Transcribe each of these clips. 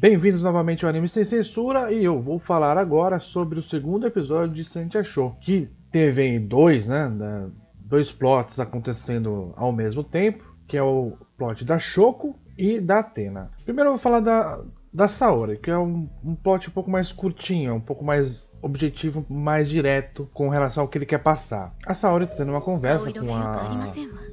Bem-vindos novamente ao Anime Sem Censura e eu vou falar agora sobre o segundo episódio de Saint Show, que teve aí dois plots acontecendo ao mesmo tempo, que é o plot da Shoko e da Athena. Primeiro eu vou falar da Saori, que é um plot um pouco mais curtinho, um pouco mais objetivo, mais direto com relação ao que ele quer passar. A Saori está tendo uma conversa com a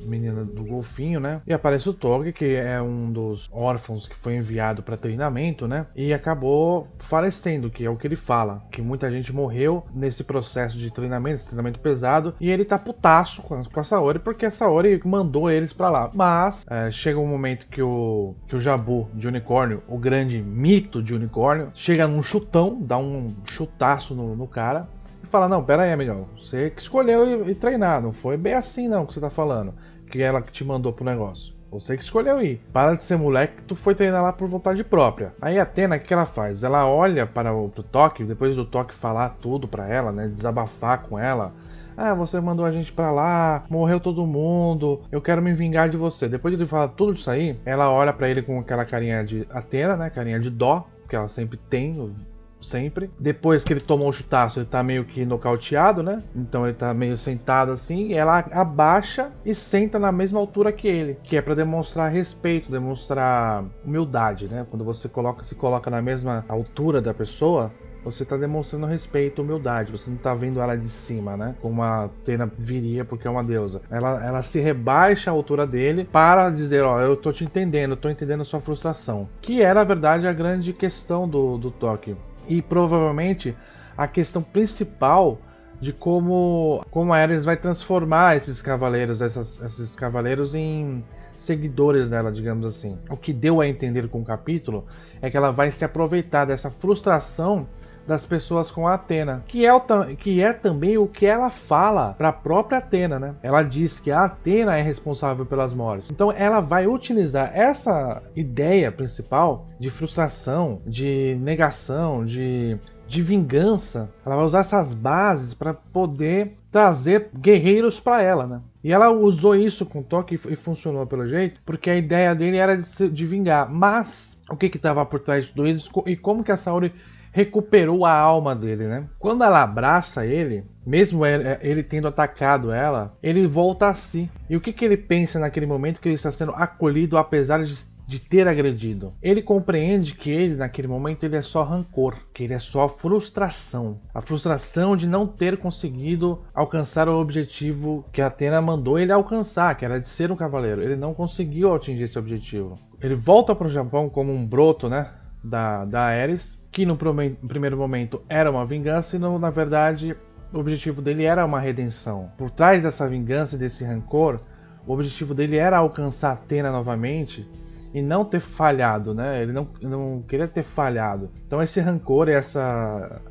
menina do golfinho, né? E aparece o Toge, que é um dos órfãos que foi enviado para treinamento, né? E acabou falecendo, que é o que ele fala, que muita gente morreu nesse processo de treinamento, esse treinamento pesado, e ele tá putaço com a Saori, porque a Saori mandou eles para lá. Mas chega um momento que o Jabu de unicórnio, o grande mito de unicórnio, chega num chutão, dá um chutaço no cara e fala: não, pera aí, amigão, você que escolheu ir treinar, não foi bem assim não que você tá falando, que ela que te mandou pro negócio. Você que escolheu ir. Para de ser moleque que tu foi treinar lá por vontade própria. Aí a Athena, o que ela faz? Ela olha pro Toque, depois do Toque falar tudo pra ela, né, desabafar com ela. Ah, você mandou a gente pra lá, morreu todo mundo, eu quero me vingar de você. Depois de ele falar tudo isso aí, ela olha pra ele com aquela carinha de Athena, né, carinha de dó, que ela sempre tem, sempre. Depois que ele tomou o chutaço, ele tá meio que nocauteado, né? Então ele tá meio sentado assim, e ela abaixa e senta na mesma altura que ele, que é pra demonstrar respeito, demonstrar humildade, né? Quando você se coloca na mesma altura da pessoa, você tá demonstrando respeito, humildade, você não tá vendo ela de cima, né? Como a Athena viria porque é uma deusa. Ela se rebaixa à altura dele para dizer: ó, eu tô te entendendo, eu tô entendendo a sua frustração. Que é, na verdade, a grande questão do Toque. E provavelmente a questão principal de como a Ares vai transformar esses cavaleiros em seguidores dela, digamos assim. O que deu a entender com o capítulo é que ela vai se aproveitar dessa frustração das pessoas com a Athena, que é também o que ela fala para a própria Athena, né? Ela diz que a Athena é responsável pelas mortes. Então ela vai utilizar essa ideia principal de frustração, de negação, de vingança. Ela vai usar essas bases para poder trazer guerreiros para ela, né? E ela usou isso com o Toque e funcionou pelo jeito, porque a ideia dele era de vingar. Mas o que estava por trás de tudo isso e como que a Saori recuperou a alma dele, né? Quando ela abraça ele, mesmo ele tendo atacado ela, ele volta a si. E o que ele pensa naquele momento que ele está sendo acolhido apesar de ter agredido? Ele compreende que ele, naquele momento, ele é só rancor, que ele é só frustração. A frustração de não ter conseguido alcançar o objetivo que a Athena mandou ele alcançar, que era de ser um cavaleiro. Ele não conseguiu atingir esse objetivo. Ele volta para o Japão como um broto, né, da Ares, que no primeiro momento era uma vingança e na verdade o objetivo dele era uma redenção. Por trás dessa vingança e desse rancor, o objetivo dele era alcançar Athena novamente e não ter falhado, né? Ele não queria ter falhado. Então esse rancor e essa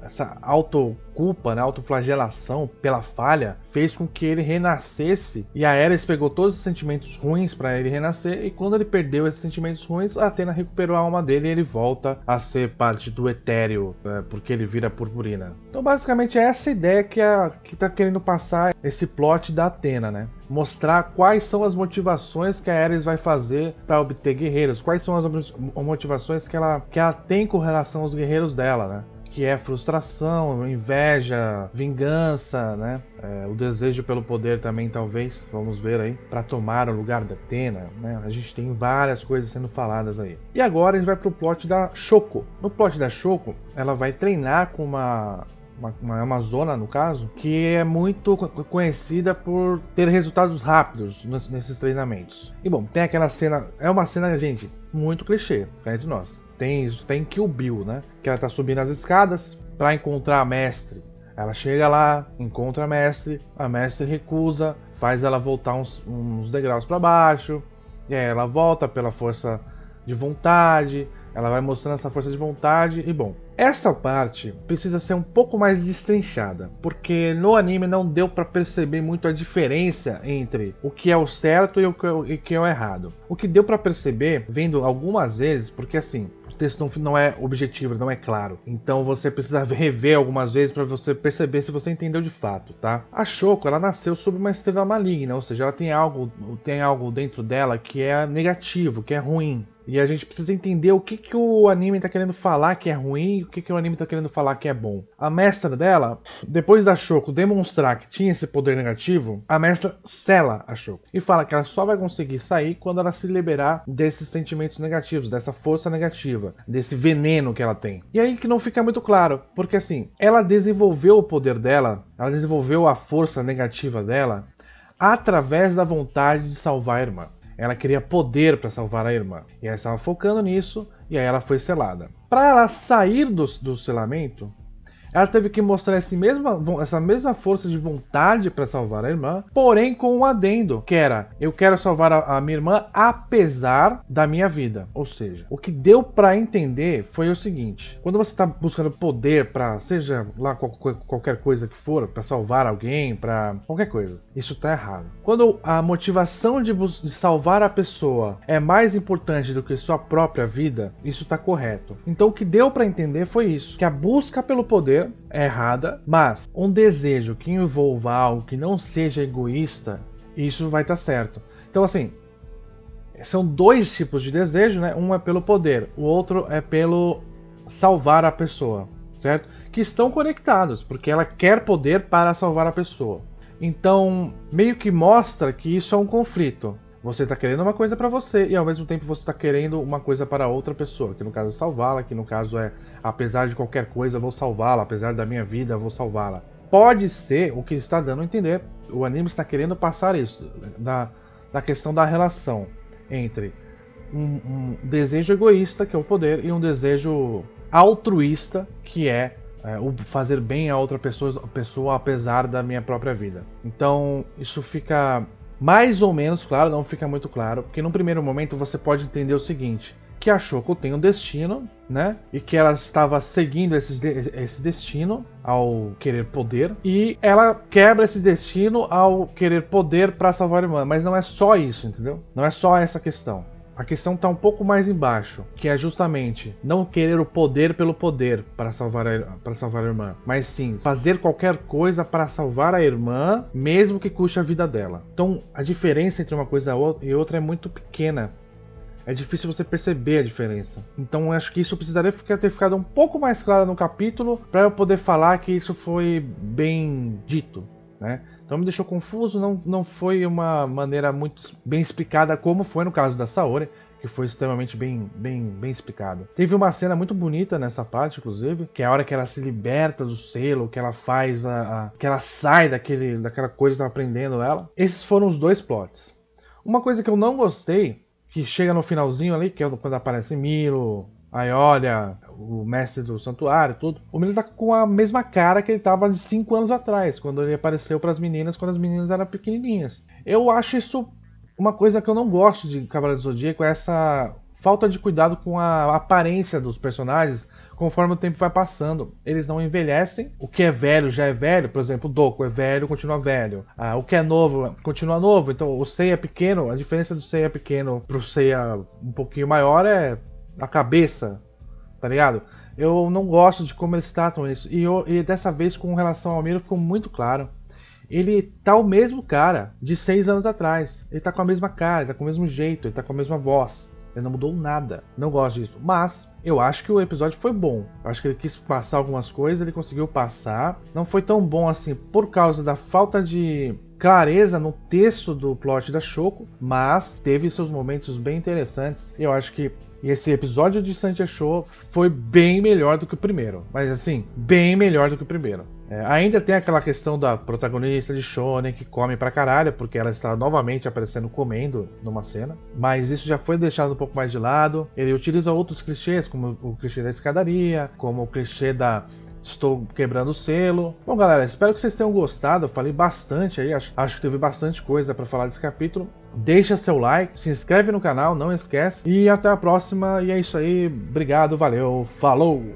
autoculpa, né? Autoflagelação pela falha fez com que ele renascesse, e a Ares pegou todos os sentimentos ruins para ele renascer, e quando ele perdeu esses sentimentos ruins, a Athena recuperou a alma dele e ele volta a ser parte do etéreo, porque ele vira purpurina. Então basicamente é essa ideia que tá querendo passar esse plot da Athena, né? Mostrar quais são as motivações que a Ares vai fazer para obter guerreiros, quais são as motivações que ela tem com relação aos guerreiros dela, né? Que é frustração, inveja, vingança, né? O desejo pelo poder também, talvez, vamos ver aí, para tomar o lugar da Athena, né? A gente tem várias coisas sendo faladas aí. E agora a gente vai pro plot da Shoko. No plot da Shoko, ela vai treinar com uma amazona, no caso, que é muito conhecida por ter resultados rápidos nesses treinamentos. E bom, tem aquela cena, é uma cena, gente, muito clichê, cá entre nós. Tem Kill Bill, né? Que ela tá subindo as escadas para encontrar a mestre. Ela chega lá, encontra a mestre recusa, faz ela voltar uns degraus para baixo, e aí ela volta pela força de vontade, ela vai mostrando essa força de vontade, e bom, essa parte precisa ser um pouco mais destrinchada, porque no anime não deu para perceber muito a diferença entre o que é o certo e o que é o errado. O que deu para perceber, vendo algumas vezes, porque assim, o texto não é objetivo, não é claro. Então você precisa rever algumas vezes para você perceber se você entendeu de fato, tá? A Shoko, ela nasceu sob uma estrela maligna, ou seja, ela tem algo dentro dela que é negativo, que é ruim. E a gente precisa entender o que o anime tá querendo falar que é ruim e o que o anime tá querendo falar que é bom. A mestra dela, depois da Shoko demonstrar que tinha esse poder negativo, a mestra sela a Shoko e fala que ela só vai conseguir sair quando ela se liberar desses sentimentos negativos, dessa força negativa, desse veneno que ela tem. E aí que não fica muito claro, porque assim, ela desenvolveu o poder dela, ela desenvolveu a força negativa dela através da vontade de salvar a irmã. Ela queria poder para salvar a irmã. E ela estava focando nisso, e aí ela foi selada. Para ela sair do selamento, ela teve que mostrar essa mesma força de vontade para salvar a irmã, porém com um adendo, que era: eu quero salvar a minha irmã apesar da minha vida. Ou seja, o que deu para entender foi o seguinte: quando você está buscando poder para, seja lá qualquer coisa que for, para salvar alguém, para qualquer coisa, isso está errado. Quando a motivação de salvar a pessoa é mais importante do que sua própria vida, isso está correto. Então o que deu para entender foi isso, que a busca pelo poder é errada, mas um desejo que envolva algo que não seja egoísta, isso vai estar certo. Então assim, são dois tipos de desejo, né? Um é pelo poder, o outro é pelo salvar a pessoa, certo? Que estão conectados, porque ela quer poder para salvar a pessoa. Então, meio que mostra que isso é um conflito. Você está querendo uma coisa para você e ao mesmo tempo você está querendo uma coisa para outra pessoa, que no caso é salvá-la, que no caso é, apesar de qualquer coisa eu vou salvá-la, apesar da minha vida eu vou salvá-la. Pode ser o que está dando a entender, o anime está querendo passar isso, da questão da relação entre um desejo egoísta, que é o poder, e um desejo altruísta, que é o fazer bem a outra pessoa apesar da minha própria vida. Então isso fica mais ou menos claro, não fica muito claro, porque num primeiro momento você pode entender o seguinte: que a Shoko tem um destino, né? E que ela estava seguindo esse destino ao querer poder, e ela quebra esse destino ao querer poder para salvar a irmã. Mas não é só isso, entendeu? Não é só essa questão. A questão está um pouco mais embaixo, que é justamente não querer o poder pelo poder para salvar a irmã, mas sim fazer qualquer coisa para salvar a irmã, mesmo que custe a vida dela. Então a diferença entre uma coisa e outra é muito pequena. É difícil você perceber a diferença. Então eu acho que isso precisaria ter ficado um pouco mais claro no capítulo para eu poder falar que isso foi bem dito, né? Então me deixou confuso, não foi uma maneira muito bem explicada como foi no caso da Saori, que foi extremamente bem explicado. Teve uma cena muito bonita nessa parte, inclusive, que é a hora que ela se liberta do selo, que ela faz que ela sai daquela coisa que estava prendendo ela. Esses foram os dois plots. Uma coisa que eu não gostei, que chega no finalzinho ali, que é quando aparece Milo, aí olha, o mestre do santuário, tudo. O Milo tá com a mesma cara que ele tava de 5 anos atrás, quando ele apareceu para as meninas, quando as meninas eram pequenininhas. Eu acho isso uma coisa que eu não gosto de Cavaleiro do Zodíaco, é essa falta de cuidado com a aparência dos personagens conforme o tempo vai passando. Eles não envelhecem, o que é velho já é velho, por exemplo, o Doku é velho, continua velho. O que é novo, continua novo. Então o Seiya pequeno, a diferença do Seiya pequeno pro Seiya um pouquinho maior é a cabeça, tá ligado? Eu não gosto de como eles tratam isso. E dessa vez, com relação ao Milo, ficou muito claro. Ele tá o mesmo cara de 6 anos atrás. Ele tá com a mesma cara, ele tá com o mesmo jeito, ele tá com a mesma voz. Ele não mudou nada. Não gosto disso. Mas eu acho que o episódio foi bom. Eu acho que ele quis passar algumas coisas, ele conseguiu passar. Não foi tão bom assim por causa da falta de clareza no texto do plot da Shoko, mas teve seus momentos bem interessantes. Eu acho que esse episódio de Saint Show foi bem melhor do que o primeiro. Mas assim, bem melhor do que o primeiro. Ainda tem aquela questão da protagonista de Shonen que come pra caralho, porque ela está novamente aparecendo comendo numa cena. Mas isso já foi deixado um pouco mais de lado. Ele utiliza outros clichês, como o clichê da escadaria, como o clichê da estou quebrando o selo. Bom, galera, espero que vocês tenham gostado. Eu falei bastante aí, acho que teve bastante coisa pra falar desse capítulo. Deixa seu like, se inscreve no canal, não esquece. E até a próxima. E é isso aí. Obrigado, valeu, falou!